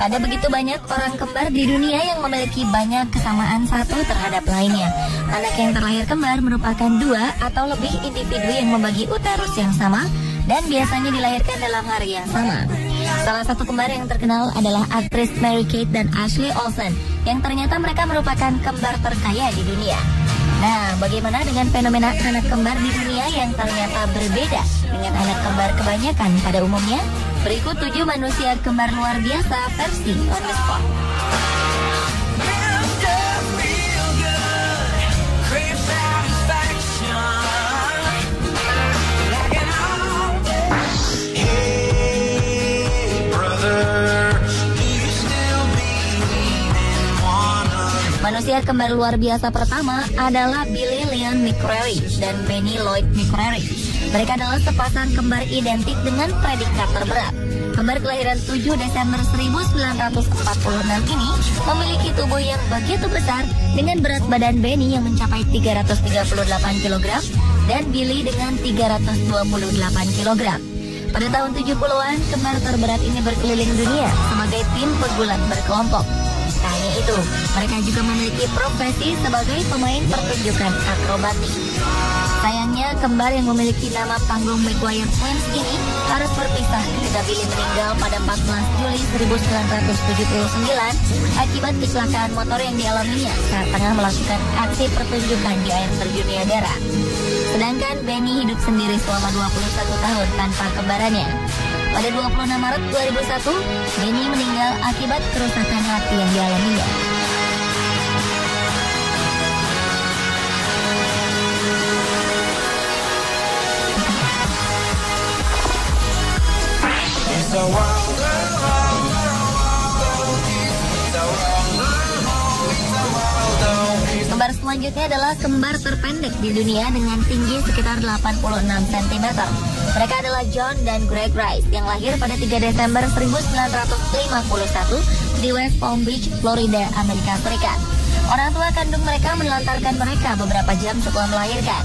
Ada begitu banyak orang kembar di dunia yang memiliki banyak kesamaan satu terhadap lainnya. Anak yang terlahir kembar merupakan dua atau lebih individu yang membagi uterus yang sama dan biasanya dilahirkan dalam hari yang sama. Salah satu kembar yang terkenal adalah aktris Mary-Kate dan Ashley Olsen, yang ternyata mereka merupakan kembar terkaya di dunia. Nah, bagaimana dengan fenomena anak kembar di dunia yang ternyata berbeda dengan anak kembar kebanyakan pada umumnya? Berikut 7 manusia kembar luar biasa versi On The Spot. Manusia kembar luar biasa pertama adalah Billy Leon McCreary dan Benny Lloyd McCreary. Mereka adalah sepasang kembar identik dengan predikat terberat. Kembar kelahiran 7 Desember 1946 ini memiliki tubuh yang begitu besar dengan berat badan Benny yang mencapai 338 kg dan Billy dengan 328 kg. Pada tahun 70-an, kembar terberat ini berkeliling dunia sebagai tim pegulat berkelompok. Tak hanya itu, mereka juga memiliki profesi sebagai pemain pertunjukan akrobatik. Sayangnya, kembar yang memiliki nama panggung McGuire Twins ini harus berpisah ketika Billy meninggal pada 14 Juli 1979 akibat kecelakaan motor yang dialaminya saat tengah melakukan aksi pertunjukan di air terjun Niagara. Sedangkan Benny hidup sendiri selama 21 tahun tanpa kembarannya. Pada 26 Maret 2001, Benny meninggal akibat kerusakan hati yang dialaminya. Kembar selanjutnya adalah kembar terpendek di dunia dengan tinggi sekitar 86 cm. Mereka adalah John dan Greg Rice yang lahir pada 3 Desember 1951 di West Palm Beach, Florida, Amerika Serikat. Orang tua kandung mereka menelantarkan mereka beberapa jam setelah melahirkan.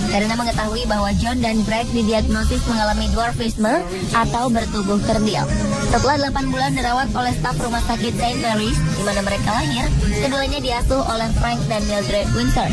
Karena mengetahui bahwa John dan Greg didiagnosis mengalami dwarfisme atau bertubuh kerdil. Setelah 8 bulan dirawat oleh staf rumah sakit St. Mary's di mana mereka lahir, keduanya diasuh oleh Frank dan Mildred Windsor.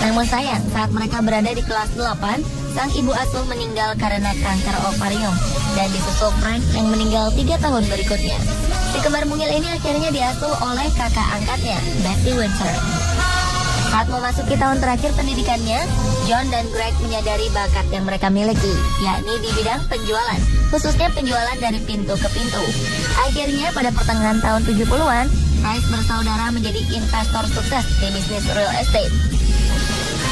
Namun sayang, saat mereka berada di kelas 8, sang ibu asuh meninggal karena kanker ovarium dan disusul Frank yang meninggal 3 tahun berikutnya. Si kembar mungil ini akhirnya diasuh oleh kakak angkatnya, Betty Windsor. Saat memasuki tahun terakhir pendidikannya, John dan Greg menyadari bakat yang mereka miliki, yakni di bidang penjualan, khususnya penjualan dari pintu ke pintu. Akhirnya pada pertengahan tahun 70-an, Rice bersaudara menjadi investor sukses di bisnis real estate.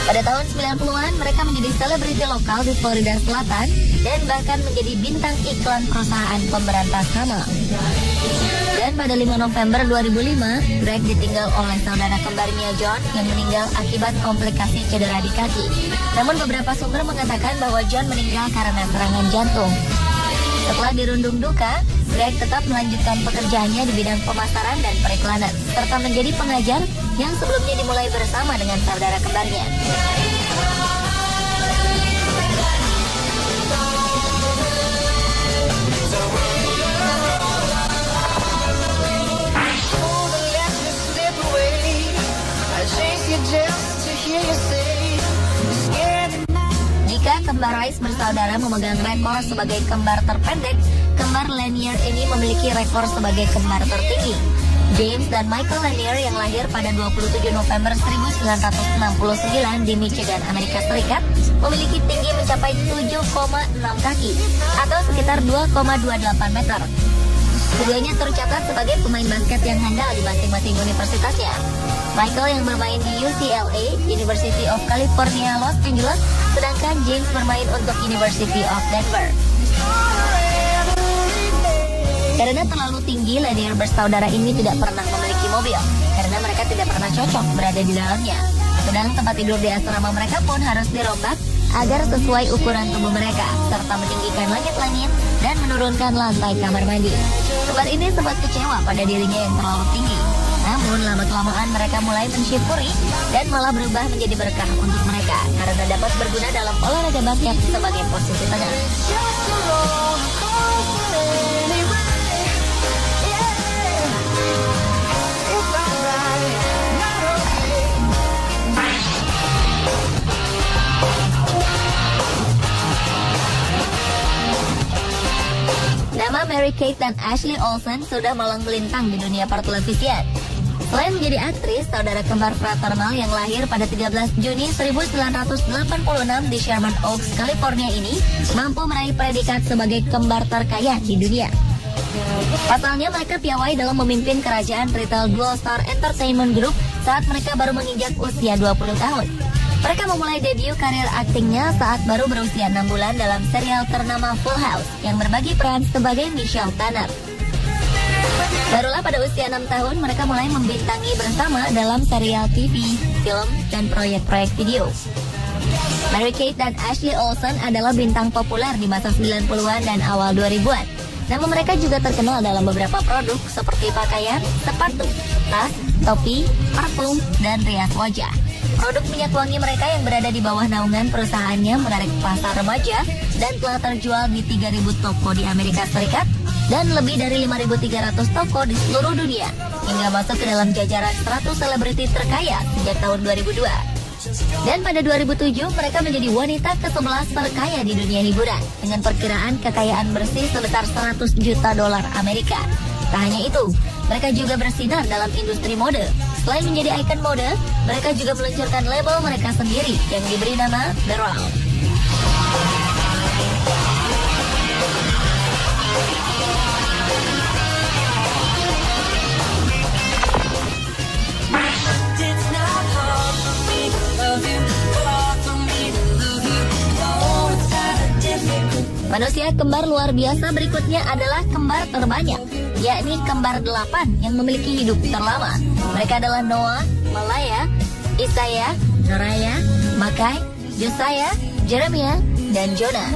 Pada tahun 90-an, mereka menjadi selebriti lokal di Florida Selatan dan bahkan menjadi bintang iklan perusahaan pemberantas hama. Dan pada 5 November 2005, Greg ditinggal oleh saudara kembarnya John yang meninggal akibat komplikasi cedera di kaki. Namun beberapa sumber mengatakan bahwa John meninggal karena serangan jantung. Setelah dirundung duka, Greg tetap melanjutkan pekerjaannya di bidang pemasaran dan periklanan, serta menjadi pengajar yang sebelumnya dimulai bersama dengan saudara kembarnya. Jika kembar Rice bersaudara memegang rekor sebagai kembar terpendek, kembar Lanier ini memiliki rekor sebagai kembar tertinggi. James dan Michael Lanier yang lahir pada 27 November 1969 di Michigan, Amerika Serikat, memiliki tinggi mencapai 7,6 kaki atau sekitar 2,28 meter. Keduanya tercatat sebagai pemain basket yang handal di masing-masing universitasnya. Michael yang bermain di UCLA, University of California, Los Angeles, sedangkan James bermain untuk University of Denver. Karena terlalu tinggi, Lanier bersaudara ini tidak pernah memiliki mobil, karena mereka tidak pernah cocok berada di dalamnya. Sedang tempat tidur di asrama mereka pun harus dirombak agar sesuai ukuran tubuh mereka, serta meninggikan langit-langit dan menurunkan lantai kamar mandi. Kembar ini sempat kecewa pada dirinya yang terlalu tinggi. Namun lama-kelamaan mereka mulai mensyukuri dan malah berubah menjadi berkah untuk mereka karena dapat berguna dalam olahraga basket sebagai posisi tengah. Nama Mary-Kate dan Ashley Olsen sudah malang melintang di dunia pertelevisian. Selain menjadi aktris, saudara kembar fraternal yang lahir pada 13 Juni 1986 di Sherman Oaks, California ini mampu meraih predikat sebagai kembar terkaya di dunia. Pasalnya mereka piawai dalam memimpin kerajaan retail Dual Star Entertainment Group saat mereka baru menginjak usia 20 tahun. Mereka memulai debut karir aktingnya saat baru berusia 6 bulan dalam serial ternama Full House yang berbagi peran sebagai Michelle Tanner. Barulah pada usia 6 tahun mereka mulai membintangi bersama dalam serial TV, film, dan proyek-proyek video. Mary-Kate dan Ashley Olsen adalah bintang populer di masa 90-an dan awal 2000-an. Namun mereka juga terkenal dalam beberapa produk seperti pakaian, sepatu, tas, topi, parfum, dan rias wajah. Produk minyak wangi mereka yang berada di bawah naungan perusahaannya menarik pasar remaja dan telah terjual di 3.000 toko di Amerika Serikat dan lebih dari 5.300 toko di seluruh dunia hingga masuk ke dalam jajaran 100 selebriti terkaya sejak tahun 2002. Dan pada 2007 mereka menjadi wanita ke-11 terkaya di dunia hiburan dengan perkiraan kekayaan bersih sebesar 100 juta dolar Amerika. Tak hanya itu, mereka juga bersinar dalam industri mode. Selain menjadi ikon mode, mereka juga meluncurkan label mereka sendiri yang diberi nama The Round. Manusia kembar luar biasa berikutnya adalah kembar terbanyak, yakni kembar 8 yang memiliki hidup terlama. Mereka adalah Noah, Malaya, Isaiah, Noraya, Makai, Josiah, Jeremiah, dan Jonah.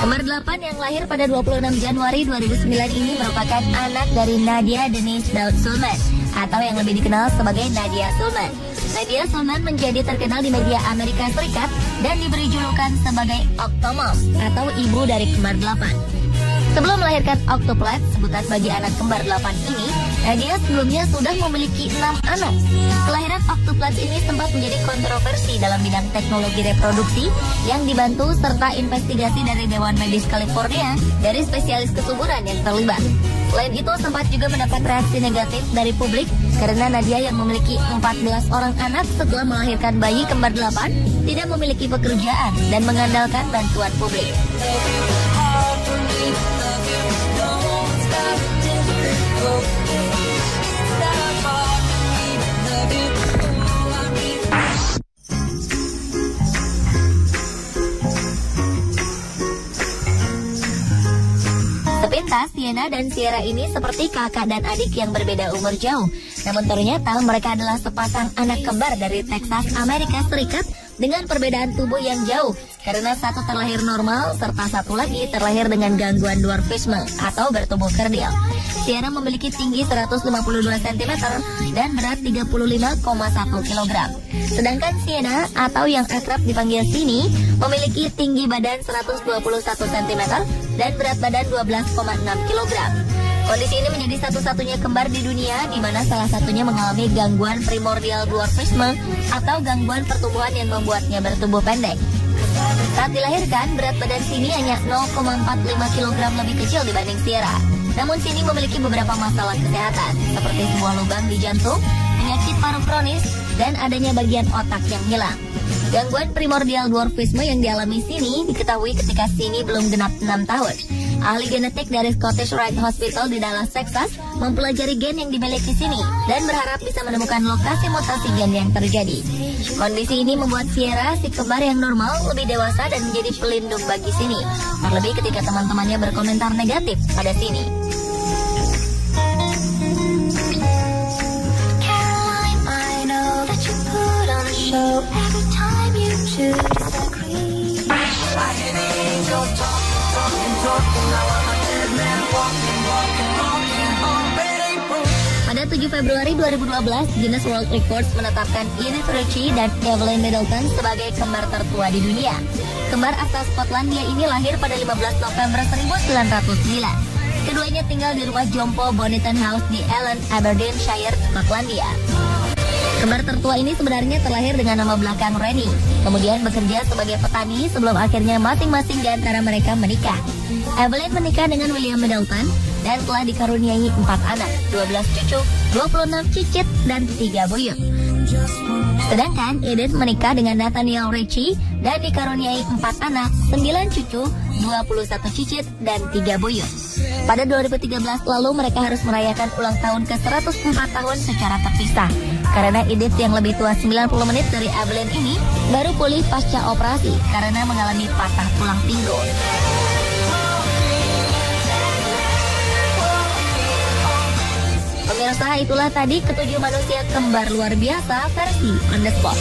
Kembar 8 yang lahir pada 26 Januari 2009 ini merupakan anak dari Nadia Denise Daud Sulman, atau yang lebih dikenal sebagai Nadia Sulman. Nadia Sulman menjadi terkenal di media Amerika Serikat dan diberi julukan sebagai Octomom atau ibu dari kembar 8. Sebelum melahirkan Octoplet, sebutan bagi anak kembar 8 ini, Nadia sebelumnya sudah memiliki 6 anak. Kelahiran Octoplet ini sempat menjadi kontroversi dalam bidang teknologi reproduksi yang dibantu serta investigasi dari Dewan Medis California dari spesialis kesuburan yang terlibat. Selain itu sempat juga mendapat reaksi negatif dari publik karena Nadia yang memiliki 14 orang anak setelah melahirkan bayi kembar 8 tidak memiliki pekerjaan dan mengandalkan bantuan publik. Sepintas, Sienna dan Sierra ini seperti kakak dan adik yang berbeda umur jauh. Namun ternyata mereka adalah sepasang anak kembar dari Texas, Amerika Serikat dengan perbedaan tubuh yang jauh karena satu terlahir normal serta satu lagi terlahir dengan gangguan dwarfisme atau bertubuh kerdil. Sierra memiliki tinggi 152 cm dan berat 35,1 kg. Sedangkan Sienna atau yang akrab dipanggil Sini memiliki tinggi badan 121 cm dan berat badan 12,6 kg. Kondisi ini menjadi satu-satunya kembar di dunia di mana salah satunya mengalami gangguan primordial dwarfisme atau gangguan pertumbuhan yang membuatnya bertubuh pendek. Saat dilahirkan, berat badan Sini hanya 0,45 kg lebih kecil dibanding Sierra. Namun Sini memiliki beberapa masalah kesehatan seperti sebuah lubang di jantung, penyakit paru kronis, dan adanya bagian otak yang hilang. Gangguan primordial dwarfisme yang dialami Sini diketahui ketika Sini belum genap 6 tahun. Ahli genetik dari Scottish Rite Hospital di Dallas, Texas mempelajari gen yang dimiliki Sini dan berharap bisa menemukan lokasi mutasi gen yang terjadi. Kondisi ini membuat Sierra, si kembar yang normal, lebih dewasa dan menjadi pelindung bagi Sini. Terlebih ketika teman-temannya berkomentar negatif pada Sini. Pada 7 Februari 2012, Guinness World Records menetapkan Edith Ritchie dan Evelyn Middleton sebagai kembar tertua di dunia. Kembar asal Skotlandia ini lahir pada 15 November 1909. Keduanya tinggal di rumah jompo Bonington House di Ellen, Aberdeenshire, Skotlandia. Kembar tertua ini sebenarnya terlahir dengan nama belakang Rennie, kemudian bekerja sebagai petani sebelum akhirnya masing-masing di antara mereka menikah. Evelyn menikah dengan William Middleton dan telah dikaruniai 4 anak, 12 cucu, 26 cicit, dan 3 buyut. Sedangkan Edith menikah dengan Nathaniel Ritchie dan dikaruniai 4 anak, 9 cucu, 21 cicit, dan 3 buyut. Pada 2013 lalu mereka harus merayakan ulang tahun ke-104 tahun secara terpisah. Karena Edith yang lebih tua 90 menit dari Evelyn ini baru pulih pasca operasi karena mengalami patah tulang pinggul. Pemirsa, itulah tadi ketujuh manusia kembar luar biasa versi On The Spot.